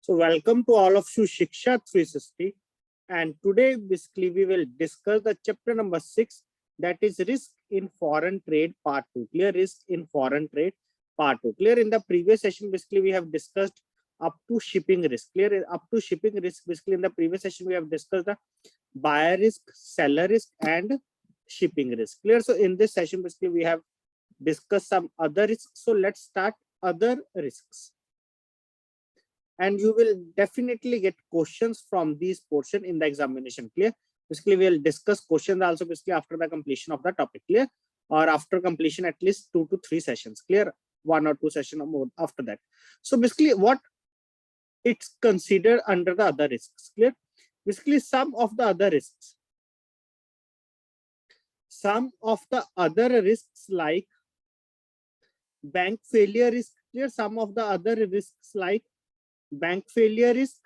So welcome to all of you Shiksha 360, and today basically we will discuss the chapter number 6, that is risk in foreign trade part 2. Clear? Risk in foreign trade part 2. Clear? In the previous session basically we have discussed up to shipping risk. Clear? Up to shipping risk basically in the previous session we have discussed the buyer risk, seller risk and shipping risk. Clear? So in this session basically we have discussed some other risks. So let's start other risks. And you will definitely get questions from these portion in the examination. Clear? Basically we'll discuss questions also basically after the completion of the topic. Clear? Or after completion at least 2 to 3 sessions. Clear? 1 or 2 sessions or more after that. So basically what it's considered under the other risks. Clear? Basically some of the other risks. Some of the other risks like bank failure risk. Clear? Some of the other risks like bank failure risk,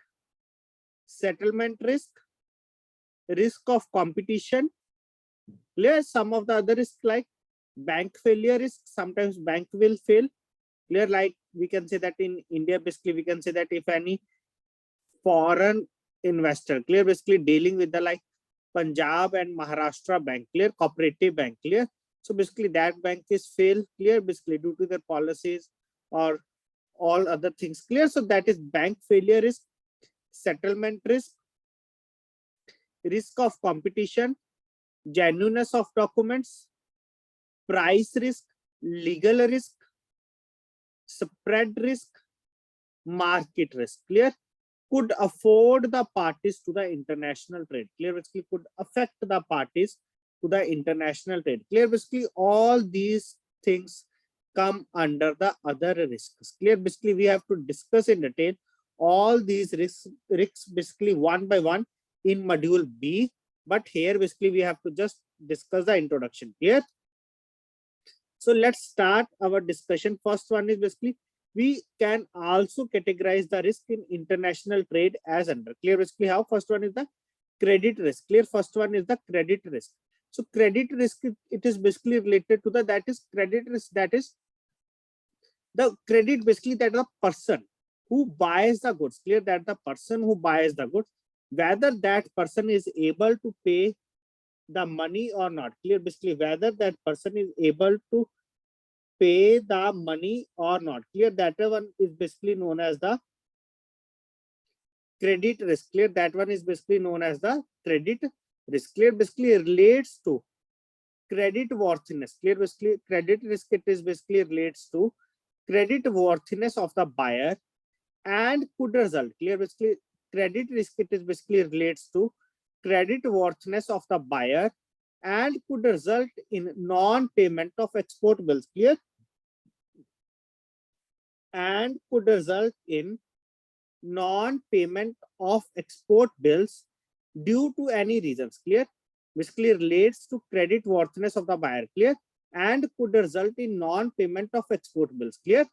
settlement risk, risk of competition. Clear? Some of the other risks like bank failure risk, sometimes bank will fail. Clear? Like we can say that in India basically we can say that if any foreign investor, clear, basically dealing with the like Punjab and Maharashtra bank, clear, cooperative bank, clear. So basically that bank is fail, clear, basically due to their policies or all other things. Clear? So that is bank failure risk, settlement risk, risk of competition, genuineness of documents, price risk, legal risk, spread risk, market risk. Clear? Could afford the parties to the international trade. Clear? Basically could affect the parties to the international trade. Clear? Basically all these things come under the other risks. Clear? Basically we have to discuss in detail all these risks basically one by one in module B, but here basically we have to just discuss the introduction. Clear? So let's start our discussion. First one is basically we can also categorize the risk in international trade as under. Clear? Basically how? First one is the credit risk. Clear? First one is the credit risk. So credit risk, it is basically related to the, that is credit risk, that is the credit basically that the person who buys the goods. Clear? That the person who buys the goods, whether that person is able to pay the money or not. Clear? Basically whether that person is able to pay the money or not. Clear? That one is basically known as the credit risk. Clear? That one is basically known as the credit risk. Clear? Basically relates to credit worthiness. Clear? Basically credit risk, it is basically relates to credit worthiness of the buyer and could result. Clear? Basically credit risk, it is basically relates to credit worthiness of the buyer and could result in non-payment of export bills. Clear? And could result in non-payment of export bills due to any reasons. Clear? Basically relates to credit worthiness of the buyer. Clear? And could result in non-payment of export bills. Clear?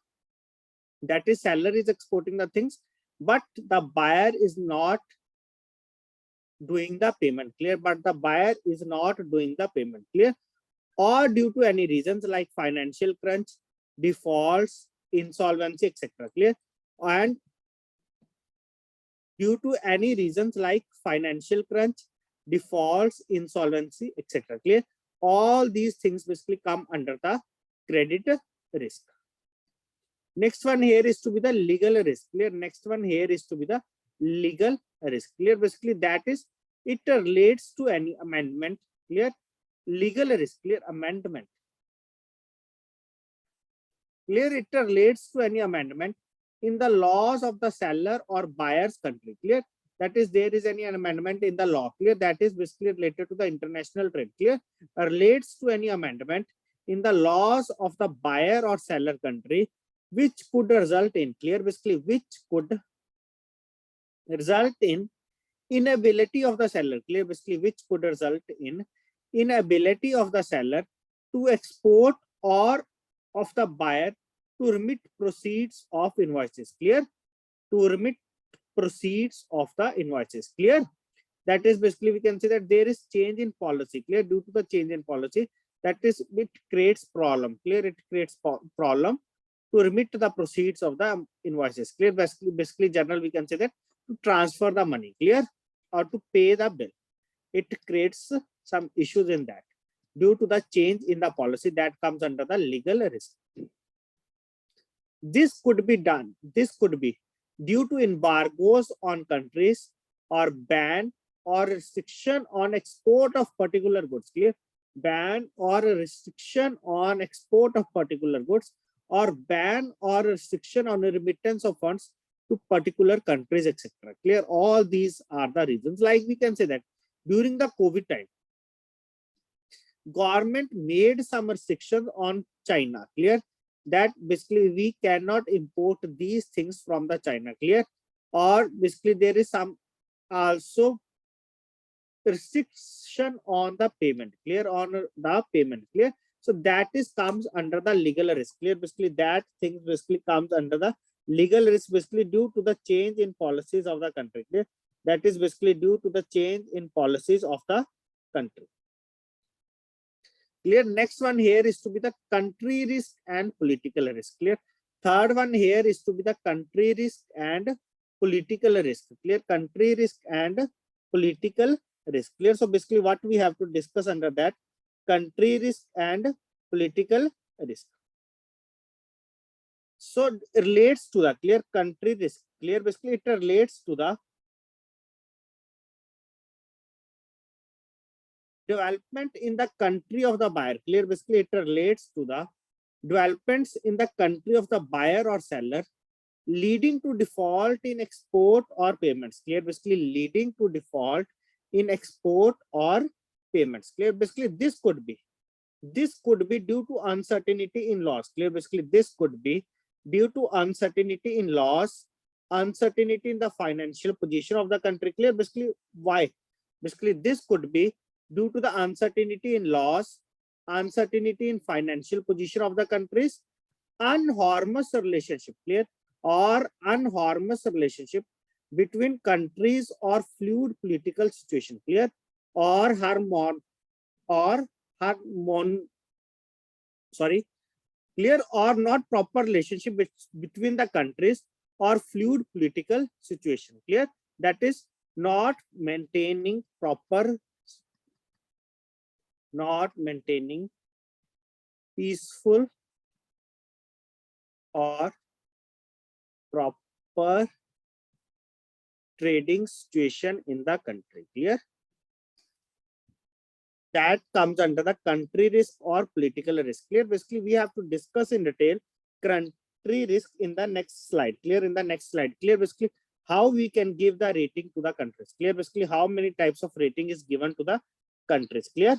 That is seller is exporting the things, but the buyer is not doing the payment. Clear? But the buyer is not doing the payment. Clear? Or due to any reasons like financial crunch, defaults, insolvency, etc. Clear? And due to any reasons like financial crunch, defaults, insolvency, etc. Clear? All these things basically come under the credit risk. Next one here is to be the legal risk. Clear? Next one here is to be the legal risk. Clear? Basically that is, it relates to any amendment. Clear? Legal risk. Clear? Amendment. Clear? It relates to any amendment in the laws of the seller or buyer's country. Clear? That is, there is any amendment in the law. Clear? That is basically related to the international trade. Clear? Relates to any amendment in the laws of the buyer or seller country, which could result in, clear, basically which could result in inability of the seller. Clear? Basically which could result in inability of the seller to export or of the buyer to remit proceeds of invoices. Clear? To remit proceeds of the invoices. Clear? That is basically we can say that there is change in policy. Clear? Due to the change in policy, that is, it creates problem. Clear? It creates problem to remit the proceeds of the invoices. Clear? Basically general, we can say that to transfer the money, clear, or to pay the bill. It creates some issues in that due to the change in the policy that comes under the legal risk. This could be done. This could be due to embargoes on countries or ban or restriction on export of particular goods. Clear? Ban or restriction on export of particular goods, or ban or restriction on remittance of funds to particular countries, etc. Clear? All these are the reasons. Like we can say that during the COVID time, government made some restrictions on China. Clear? That basically we cannot import these things from the China. Clear? Or basically there is some also restriction on the payment. Clear? On the payment. Clear? So that is comes under the legal risk. Clear? Basically that thing basically comes under the legal risk, basically due to the change in policies of the country. Clear? That is basically due to the change in policies of the country. Clear? Next one here is to be the country risk and political risk. Clear? Third one here is to be the country risk and political risk. Clear? Country risk and political risk. Clear? So basically what we have to discuss under that, country risk and political risk. So it relates to the clear country risk. Clear? Basically it relates to the development in the country of the buyer. Clear? Basically it relates to the developments in the country of the buyer or seller leading to default in export or payments. Clear? Basically leading to default in export or payments. Clear? Basically this could be due to uncertainty in laws. Clear? Basically this could be due to uncertainty in laws, uncertainty in the financial position of the country. Clear? Basically why? Basically this could be due to the uncertainty in laws, uncertainty in financial position of the countries, unharmonious relationship. Clear? Or unharmonious relationship between countries or fluid political situation. Clear? Or clear or not proper relationship between the countries or fluid political situation. Clear? That is not maintaining peaceful or proper trading situation in the country. Clear? That comes under the country risk or political risk. Clear? Basically we have to discuss in detail country risk in the next slide. Clear? In the next slide. Clear? Basically how we can give the rating to the countries. Clear? Basically how many types of rating is given to the countries. Clear?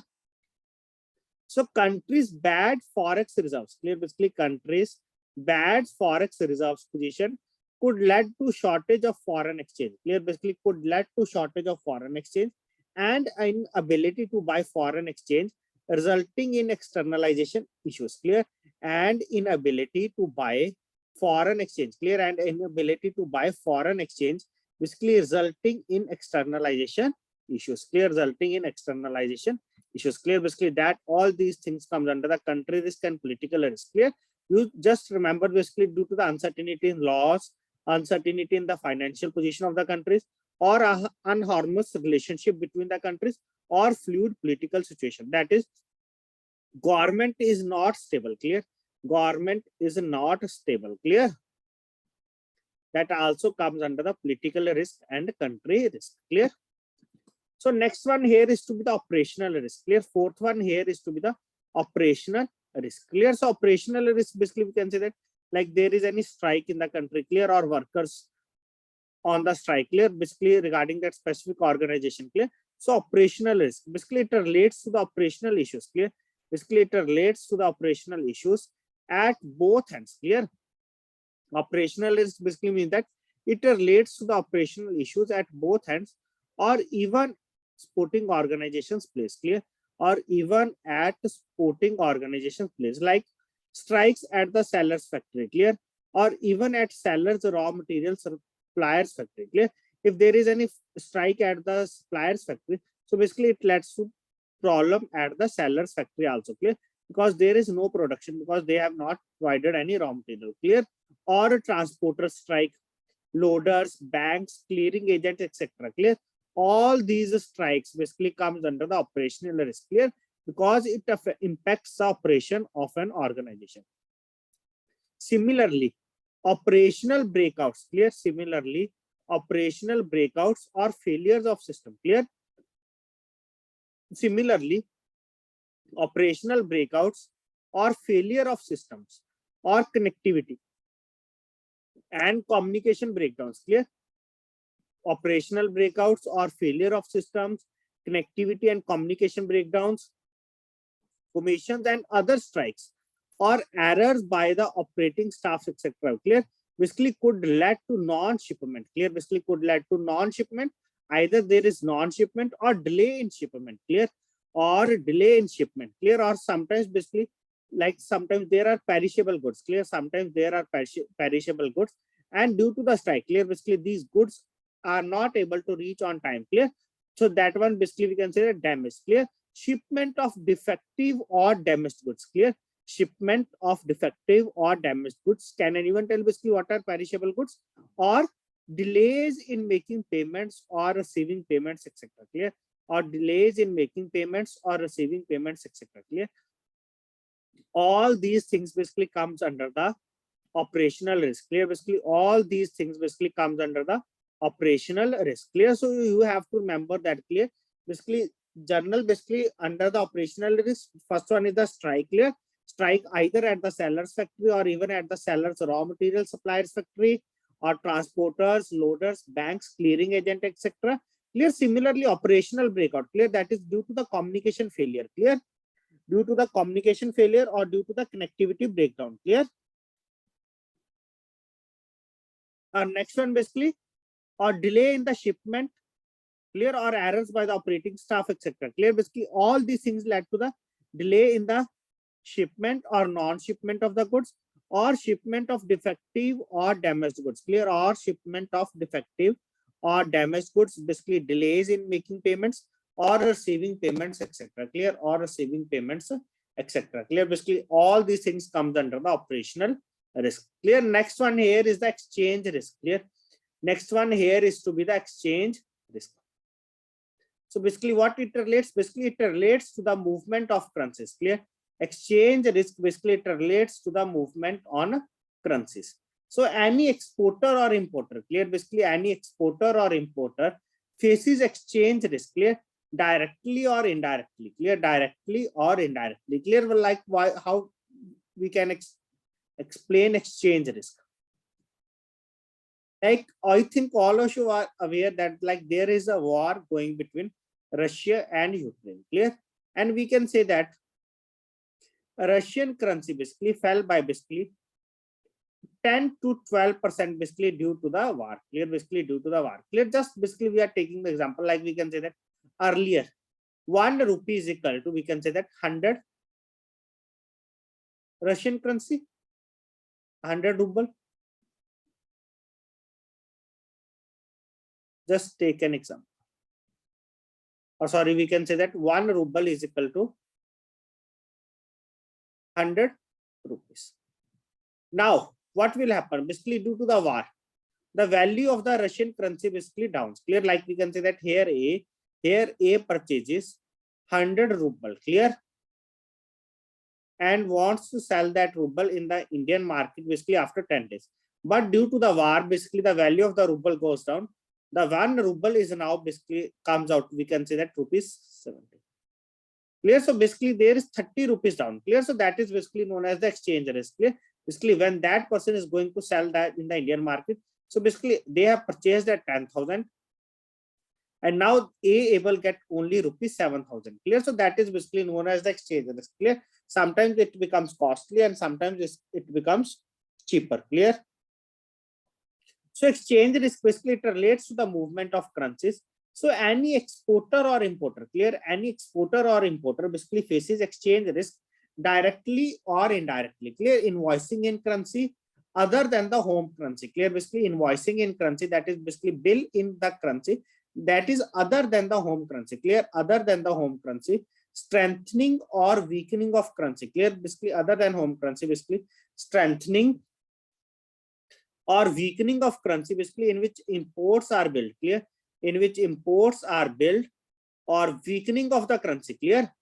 So countries bad forex reserves. Clear? Basically countries bad forex reserves position could lead to shortage of foreign exchange. Clear? Basically could lead to shortage of foreign exchange and inability to buy foreign exchange, resulting in externalization issues. Clear? And inability to buy foreign exchange. Clear? And inability to buy foreign exchange, basically resulting in externalization issues. Clear? Resulting in externalization issues. Clear? Basically that all these things comes under the country risk and political risk. Clear? You just remember basically due to the uncertainty in laws, uncertainty in the financial position of the countries, or a unharmonious relationship between the countries, or fluid political situation. That is, government is not stable. Clear? Government is not stable. Clear? That also comes under the political risk and country risk. Clear? So next one here is to be the operational risk. Clear? Fourth one here is to be the operational risk. Clear? So operational risk, basically we can say that like there is any strike in the country. Clear? Or workers on the strike. Clear? Basically regarding that specific organization. Clear? So operational risk, basically it relates to the operational issues. Clear? Basically it relates to the operational issues at both ends. Clear? Operational risk basically means that it relates to the operational issues at both ends, or even sporting organizations place. Clear? Or even at sporting organizations place, like strikes at the seller's factory. Clear? Or even at seller's raw materials suppliers factory. Clear? If there is any strike at the suppliers factory, so basically it leads to problem at the seller's factory also. Clear? because there is no production, because they have not provided any raw material, clear. Or transporters strike, loaders, banks, clearing agent, etc. Clear. All these strikes basically comes under the operational risk, clear, because it impacts the operation of an organization. Similarly, operational breakouts, clear. Similarly, operational breakouts or failures of system, clear. Similarly, operational breakouts or failure of systems or connectivity and communication breakdowns, clear. Operational breakouts or failure of systems, connectivity and communication breakdowns, commissions and other strikes or errors by the operating staff, etc. Clear. Basically could lead to non-shipment, clear. Basically could lead to non-shipment. Either there is non-shipment or delay in shipment, clear, or delay in shipment, clear. Or sometimes basically, like sometimes there are perishable goods, clear. Sometimes there are perishable goods, and due to the strike, clear, basically these goods are not able to reach on time, clear. So that one basically we can say that damage, clear. Shipment of defective or damaged goods, clear. Shipment of defective or damaged goods. Can anyone tell basically what are perishable goods? Or delays in making payments or receiving payments, etc. Clear. Or delays in making payments or receiving payments, etc. Clear. All these things basically comes under the operational risk, clear. Basically all these things basically comes under the operational risk, clear. So you have to remember that, clear. Basically journal basically under the operational risk, first one is the strike, clear. Strike either at the seller's factory or even at the seller's raw material suppliers factory, or transporters, loaders, banks, clearing agent, etc. Clear. Similarly, operational breakout, clear, that is due to the communication failure, clear. Due to the communication failure or due to the connectivity breakdown, clear. Next one basically, or delay in the shipment, clear, or errors by the operating staff, etc. Clear. Basically all these things led to the delay in the shipment or non-shipment of the goods, or shipment of defective or damaged goods, clear. Or shipment of defective or damaged goods, basically delays in making payments or receiving payments, etc. Clear. Or receiving payments, etc. Clear. Basically all these things comes under the operational risk, clear. Next one here is the exchange risk, clear. Next one here is to be the exchange risk. So basically what it relates, basically it relates to the movement of currencies, clear. Exchange risk basically it relates to the movement on currencies. So any exporter or importer, clear. Basically any exporter or importer faces exchange risk, clear, directly or indirectly, clear. Directly or indirectly, clear. Well, like why, how we can explain exchange risk? Like I think all of you are aware that like there is a war going between Russia and Ukraine, clear. And we can say that Russian currency basically fell by basically 10 to 12% basically due to the war, clear. Basically due to the war, clear. Just basically we are taking the example, like we can say that earlier 1 rupee is equal to, we can say that 100 Russian currency, 100 ruble. Just take an example, or sorry, we can say that 1 ruble is equal to 100 rupees. Now what will happen? Basically due to the war, the value of the Russian currency basically downs, clear. Like we can say that here A purchases 100 ruble, clear, and wants to sell that ruble in the Indian market basically after 10 days. But due to the war, basically the value of the ruble goes down. The 1 ruble is now basically comes out, we can say that rupees 70, clear. So basically there is 30 rupees down, clear. So that is basically known as the exchange risk, clear. Basically when that person is going to sell that in the Indian market, so basically they have purchased at 10,000 and now A able get only rupees 7,000, clear. So that is basically known as the exchange risk, clear. Sometimes it becomes costly and sometimes it becomes cheaper, clear. So exchange risk basically it relates to the movement of currencies. So any exporter or importer, clear, any exporter or importer basically faces exchange risk directly or indirectly, clear. Invoicing in currency other than the home currency, clear. Basically invoicing in currency, that is basically bill in the currency that is other than the home currency, clear, other than the home currency. strengthening or weakening of currency, clear, basically other than home currency, basically strengthening or weakening of currency, basically in which imports are built, clear, in which imports are built, or weakening of the currency, clear,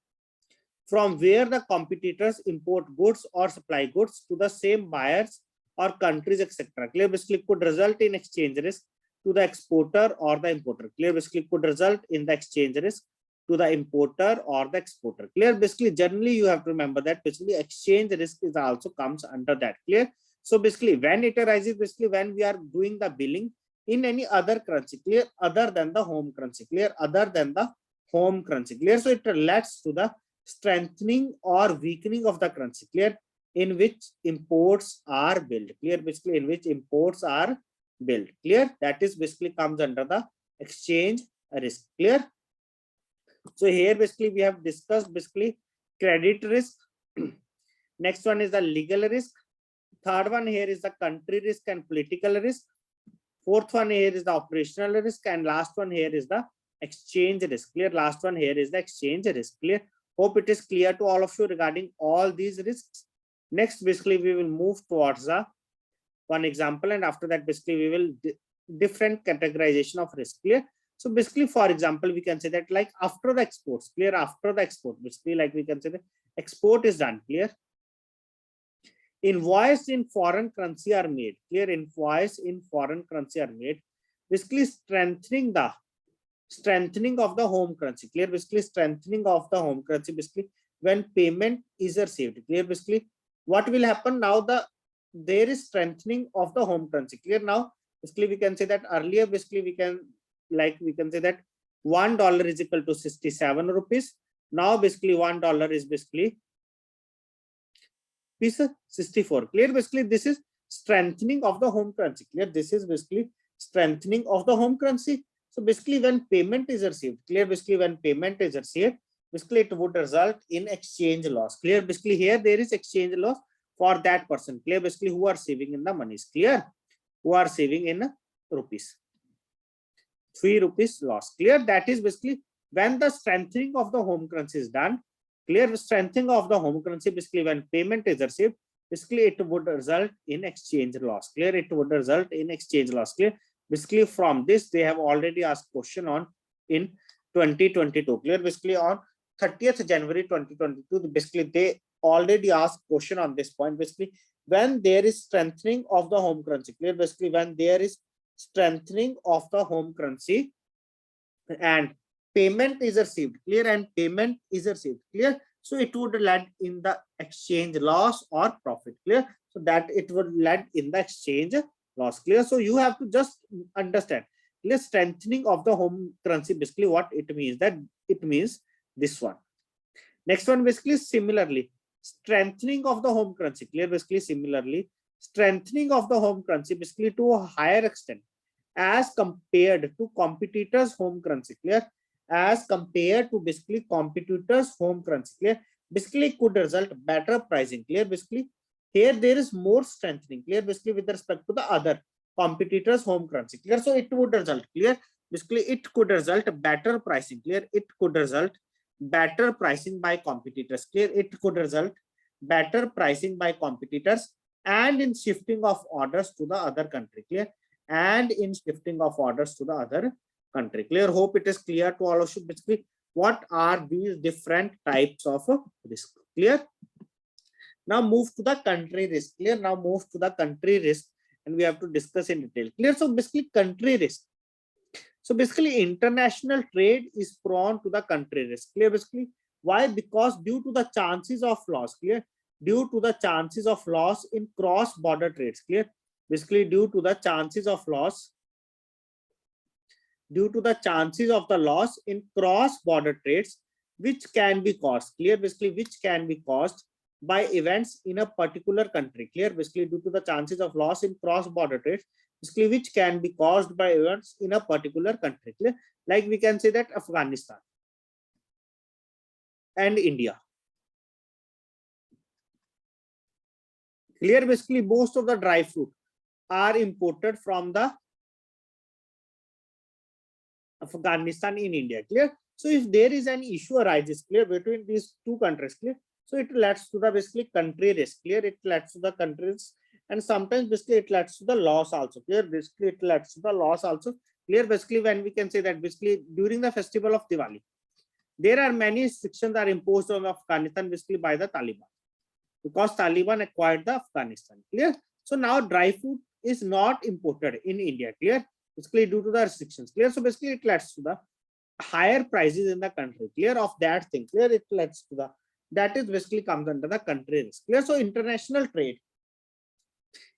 from where the competitors import goods or supply goods to the same buyers or countries, etc. Clear, basically could result in exchange risk to the exporter or the importer. Clear, basically could result in the exchange risk to the importer or the exporter. Clear, basically generally you have to remember that basically exchange risk is also comes under that. Clear. So basically when it arises, basically when we are doing the billing in any other currency, clear, other than the home currency, clear, other than the home currency, clear. So it relates to the strengthening or weakening of the currency, clear, in which imports are built, clear, basically in which imports are built, clear. That is basically comes under the exchange risk, clear. So here basically we have discussed basically credit risk. Next one is the legal risk. Third one here is the country risk and political risk. Fourth one here is the operational risk, and last one here is the exchange risk, clear. Last one here is the exchange risk, clear. Hope it is clear to all of you regarding all these risks. Next basically we will move towards the one example, and after that basically we will different categorization of risk, clear. So basically for example we can say that like after the exports, clear, after the export, basically like we can say the export is done, clear, invoice in foreign currency are made, clear, invoice in foreign currency are made, basically strengthening of the home currency, clear, basically strengthening of the home currency, basically when payment is received, clear, basically what will happen now, there is strengthening of the home currency, clear. Now basically we can say that earlier basically we can say that $1 is equal to 67 rupees. Now basically $1 is basically 64, clear. Basically this is strengthening of the home currency, clear. This is basically strengthening of the home currency. So basically when payment is received, clear, basically when payment is received, basically it would result in exchange loss, clear. Basically here there is exchange loss for that person, clear, basically who are saving in the monies, clear, who are saving in rupees, 3 rupees loss, clear. That is basically when the strengthening of the home currency is done, clear, strengthening of the home currency, basically when payment is received, basically it would result in exchange loss, clear, it would result in exchange loss, clear. Basically from this they have already asked question on in 2022, clear, basically on 30th January 2022, basically they already asked question on this point, basically when there is strengthening of the home currency, clear, basically when there is strengthening of the home currency and payment is received, clear, and payment is received, clear, so it would land in the exchange loss or profit, clear. So that it would land in the exchange loss, clear. So you have to just understand, clear, strengthening of the home currency, basically what it means, that it means this one. Next one basically similarly strengthening of the home currency, clear, basically similarly strengthening of the home currency, basically to a higher extent as compared to competitors home currency, clear, as compared to basically competitors home currency, clear, basically could result better pricing, clear, basically here there is more strengthening, clear, basically with respect to the other competitors home currency, clear. So it would result, clear, basically it could result better pricing, clear, it could result better pricing by competitors, clear, it could result better pricing by competitors and in shifting of orders to the other country, clear, and in shifting of orders to the other country, clear. Hope it is clear to all of you basically what are these different types of risk, clear. Now move to the country risk, clear. Now move to the country risk and we have to discuss in detail, clear. So basically country risk, so basically international trade is prone to the country risk, clear, basically why, because due to the chances of loss, clear, due to the chances of loss in cross border trades, clear, basically due to the chances of loss, due to the chances of the loss in cross border trades which can be caused, clear, basically which can be caused by events in a particular country, clear, basically due to the chances of loss in cross border trades basically which can be caused by events in a particular country, clear, like we can say that Afghanistan and India, clear, basically most of the dry fruit are imported from the Afghanistan in India, clear. So if there is an issue arises, clear, between these two countries, clear, so it leads to the basically country risk, clear, it leads to the countries, and sometimes basically it leads to the loss also, clear, basically it leads to the loss also, clear. Basically when we can say that basically during the festival of Diwali, there are many restrictions are imposed on Afghanistan basically by the Taliban, because Taliban acquired the Afghanistan, clear. So now dry food is not imported in India, clear, basically due to the restrictions, clear. So basically it leads to the higher prices in the country, clear, of that thing, clear, it leads to the, that is basically comes under the country risk, clear. So international trade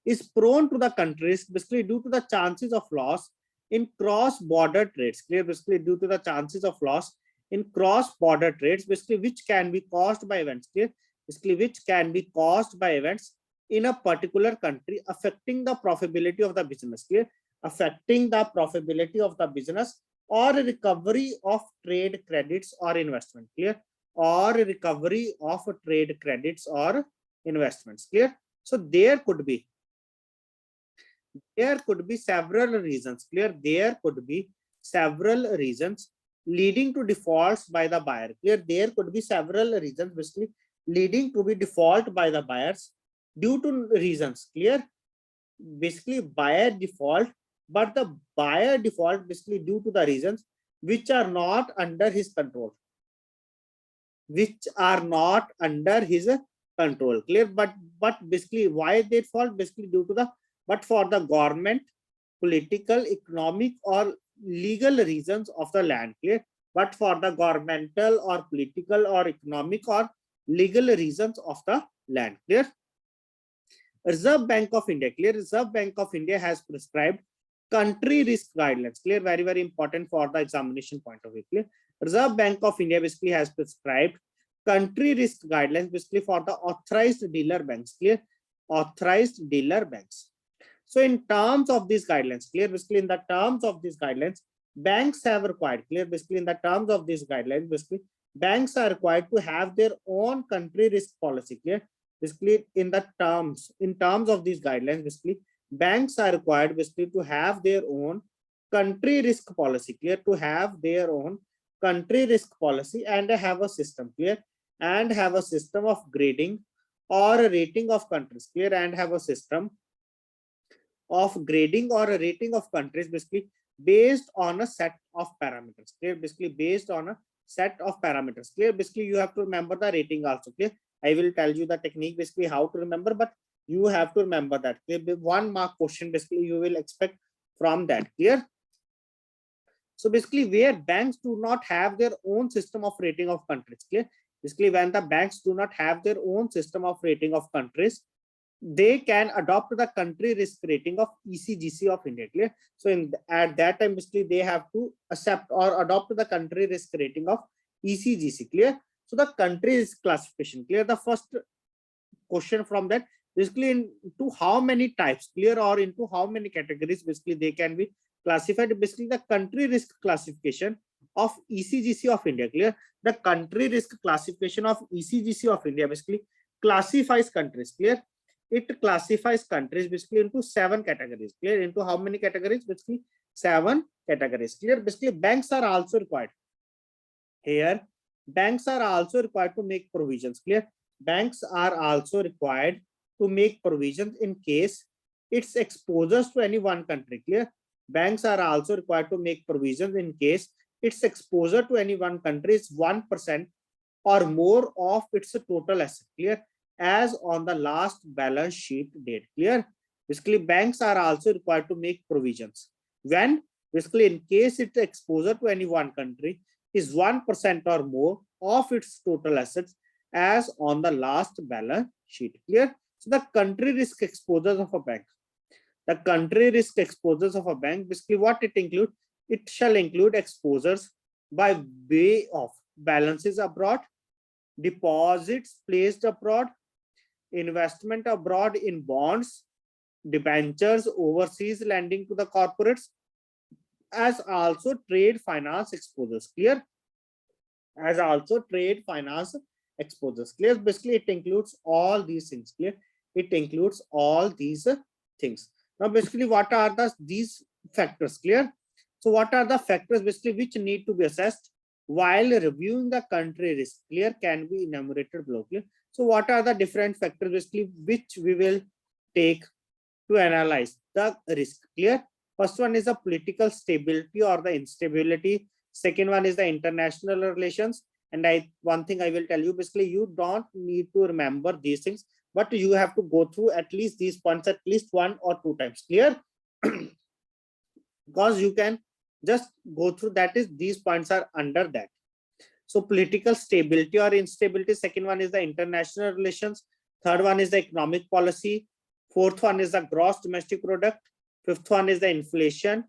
is prone to the countries basically due to the chances of loss in cross-border trades, clear, basically due to the chances of loss in cross-border trades, basically which can be caused by events, clear, basically which can be caused by events in a particular country affecting the profitability of the business, clear, affecting the profitability of the business, or recovery of trade credits or investment, clear, or recovery of trade credits or investments, clear. So there could be several reasons, clear, there could be several reasons leading to defaults by the buyer, clear, there could be several reasons basically leading to be default by the buyers due to reasons, clear, basically buyer default, but the buyer default basically due to the reasons which are not under his control, which are not under his control, clear. But basically why they default, basically due to the, but for the government, political, economic or legal reasons of the land, clear, but for the governmental or political or economic or legal reasons of the land, clear. Reserve Bank of India, clear, Reserve Bank of India has prescribed country risk guidelines, clear, very, very important for the examination point of view, clear. Reserve Bank of India basically has prescribed country risk guidelines basically for the authorized dealer banks, clear, authorized dealer banks. So in terms of these guidelines, clear, basically in the terms of these guidelines, banks have required, clear, basically in the terms of these guidelines, basically banks are required to have their own country risk policy, clear, basically in the terms of these guidelines, basically banks are required basically to have their own country risk policy, clear, to have their own country risk policy and have a system, clear, and have a system of grading or a rating of countries, clear, and have a system of grading or a rating of countries basically based on a set of parameters, clear, basically based on a set of parameters, clear. Basically you have to remember the rating also, clear. I will tell you the technique basically how to remember, but you have to remember that, clear. 1 mark question basically you will expect from that, clear. So basically where banks do not have their own system of rating of countries, clear, basically when the banks do not have their own system of rating of countries, they can adopt the country risk rating of ECGC of India, clear. So at that time basically they have to accept or adopt the country risk rating of ECGC, clear. So the country risk classification, clear, the first question from that basically into how many types, clear, or into how many categories basically they can be classified, basically the country risk classification of ECGC of India, clear. The country risk classification of ECGC of India basically classifies countries, clear. It classifies countries basically into 7 categories, clear. Into how many categories? Basically 7 categories, clear. Basically banks are also required here, banks are also required to make provisions, clear. Banks are also required to make provisions in case its exposures to any one country, clear. Banks are also required to make provisions in case its exposure to any one country is 1% or more of its total asset, clear, as on the last balance sheet date, clear. Basically banks are also required to make provisions when basically in case its exposure to any one country is 1% or more of its total assets as on the last balance sheet, clear. So the country risk exposures of a bank, the country risk exposures of a bank basically what it includes, it shall include exposures by way of balances abroad, deposits placed abroad, investment abroad in bonds, debentures, overseas lending to the corporates, as also trade finance exposures, clear, as also trade finance exposures, clear. Basically it includes all these things, clear, it includes all these things. Now basically what are these factors, clear. So what are the factors basically which need to be assessed while reviewing the country risk, clear, can be enumerated below, clear. So what are the different factors basically which we will take to analyze the risk, clear? First one is the political stability or the instability. Second one is the international relations. And one thing I will tell you, basically, you don't need to remember these things, but you have to go through at least these points at least 1 or 2 times, clear? Because you can just go through, that is, these points are under that. So political stability or instability. Second one is the international relations. Third one is the economic policy. Fourth one is the gross domestic product. Fifth one is the inflation.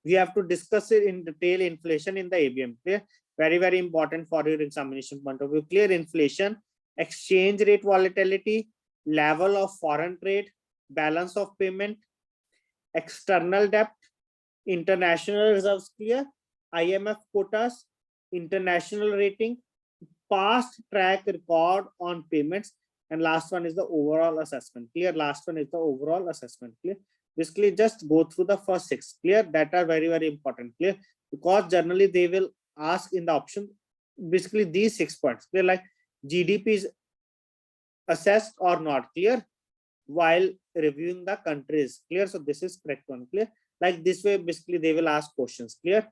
We have to discuss it in detail, inflation in the ABM, clear? Very, very important for your examination point of view, clear? Inflation, exchange rate volatility, level of foreign trade, balance of payment, external debt, international reserves, clear? IMF quotas, international rating, past track record on payments, and last one is the overall assessment, clear? Last one is the overall assessment, clear? Basically, just go through the first 6, clear? That are very, very important, clear? Because generally they will ask in the option basically these 6 points, clear? Like GDP is assessed or not, clear? While reviewing the countries, clear? So this is correct one, clear? Like this way, basically they will ask questions, clear?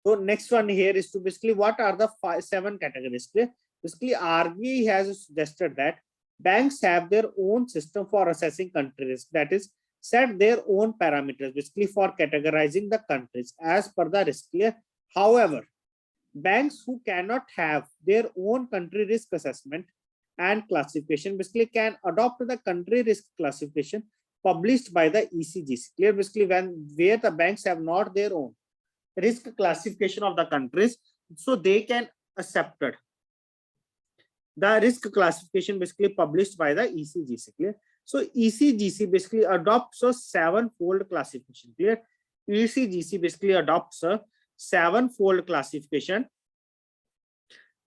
So next one here is to basically what are the 7 categories, clear? Basically, RBI has suggested that banks have their own system for assessing country risk, that is, set their own parameters basically for categorizing the countries as per the risk, clear? However, banks who cannot have their own country risk assessment and classification basically can adopt the country risk classification published by the ECGC, clear? Basically, where the banks have not their own risk classification of the countries, so they can accept it. The risk classification basically published by the ECGC, clear? So ECGC basically adopts a 7-fold classification, clear? ECGC basically adopts a 7-fold classification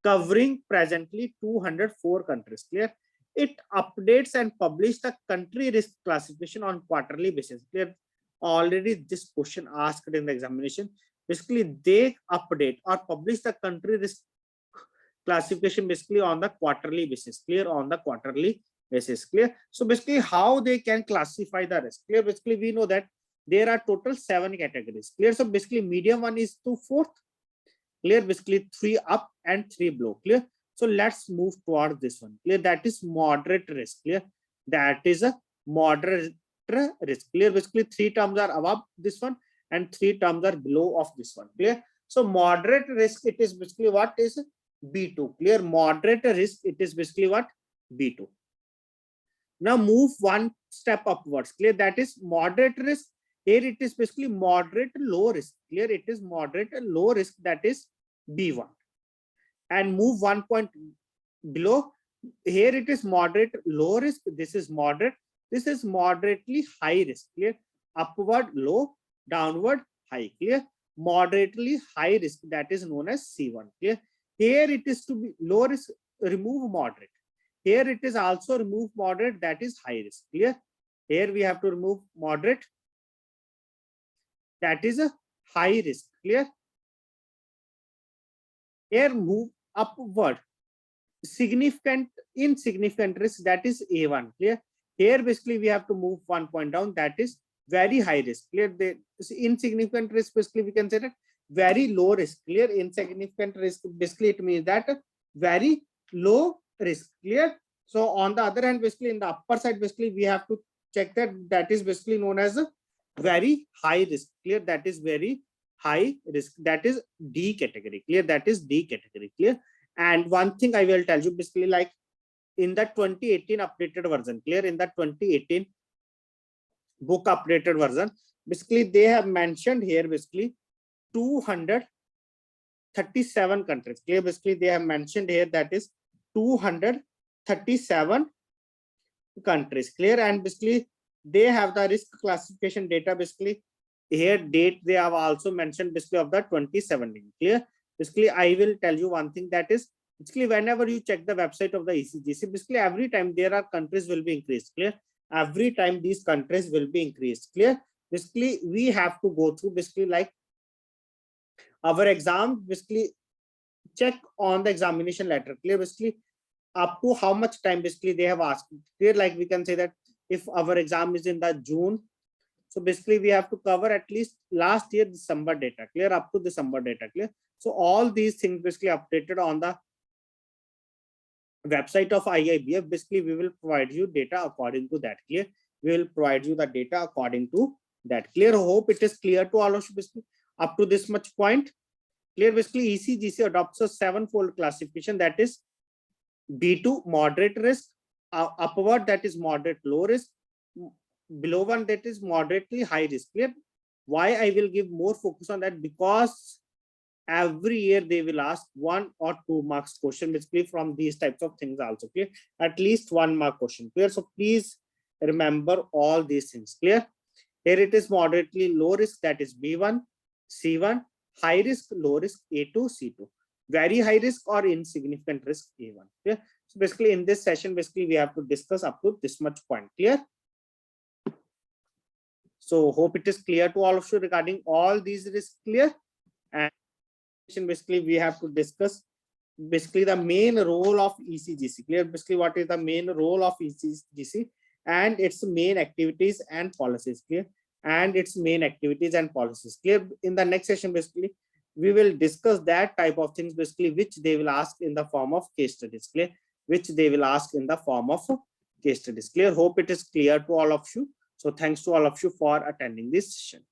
covering presently 204 countries, clear? It updates and publishes the country risk classification on quarterly basis, clear? Already this question asked in the examination. Basically, they update or publish the country risk classification basically on the quarterly basis, clear? On the quarterly basis, clear? So basically, how they can classify the risk, clear? Basically, we know that there are total 7 categories, clear? So basically, medium one is to 4th, clear? Basically, 3 up and 3 below, clear? So let's move toward this one, clear? That is moderate risk, clear? That is a moderate risk, clear? Basically, 3 terms are above this one and 3 terms are below of this one, clear? So moderate risk, it is basically what is B2, clear? Moderate risk, it is basically what? B2. Now move one step upwards, clear? That is moderate risk. Here it is basically moderate low risk, clear? It is moderate low risk, that is B1. And move 1 point below. Here it is moderate low risk. This is moderate. This is moderately high risk, clear? Upward low, downward high, clear? Moderately high risk, that is known as C1, clear? Here it is to be low risk, remove moderate. Here it is also remove moderate, that is high risk, clear? Here we have to remove moderate, that is a high risk, clear? Here move upward, significant, insignificant risk, that is A1, clear? Here basically we have to move 1 point down, that is very high risk, clear? The insignificant risk basically we can say that very low risk, clear? Insignificant risk basically it means that very low risk, clear? So on the other hand, basically in the upper side, basically we have to check that is basically known as a very high risk, clear? That is very high risk, that is D category, clear? That is D category, clear? And one thing I will tell you, basically like in the 2018 updated version, clear? In the 2018 book updated version, basically they have mentioned here basically 237 countries, clear? Basically they have mentioned here that is 237 countries, clear? And basically they have the risk classification data, basically here date they have also mentioned basically of the 2017, clear? Basically I will tell you one thing, that is basically whenever you check the website of the ECGC, basically every time there are countries will be increased, clear? Every time these countries will be increased, clear? Basically we have to go through basically like our exam basically check on the examination letter. Clear? Basically, up to how much time basically they have asked. Clear? Like we can say that if our exam is in the June, so basically we have to cover at least last year December data. Clear? Up to December data. Clear? So all these things basically updated on the website of IIBF. Basically, we will provide you data according to that. Clear? We will provide you the data according to that. Clear? Hope it is clear to all of you basically up to this much point. Clear? Basically, ECGC adopts a 7-fold classification, that is B2 moderate risk, upward that is moderate low risk, below one that is moderately high risk. Clear? Why I will give more focus on that? Because every year they will ask 1 or 2 marks question basically from these types of things also. Clear? At least 1 mark question. Clear? So please remember all these things. Clear? Here it is moderately low risk, that is B1, C1, high risk, low risk A2, C2, very high risk or insignificant risk A1. Clear? So basically in this session, basically we have to discuss up to this much point. Clear? So hope it is clear to all of you regarding all these risks. Clear? And basically we have to discuss basically the main role of ECGC. Clear? Basically what is the main role of ECGC and its main activities and policies. Clear? And its main activities and policies. Clear? In the next session basically we will discuss that type of things basically which they will ask in the form of case studies. Clear? Which they will ask in the form of case studies. Clear? Hope it is clear to all of you. So thanks to all of you for attending this session.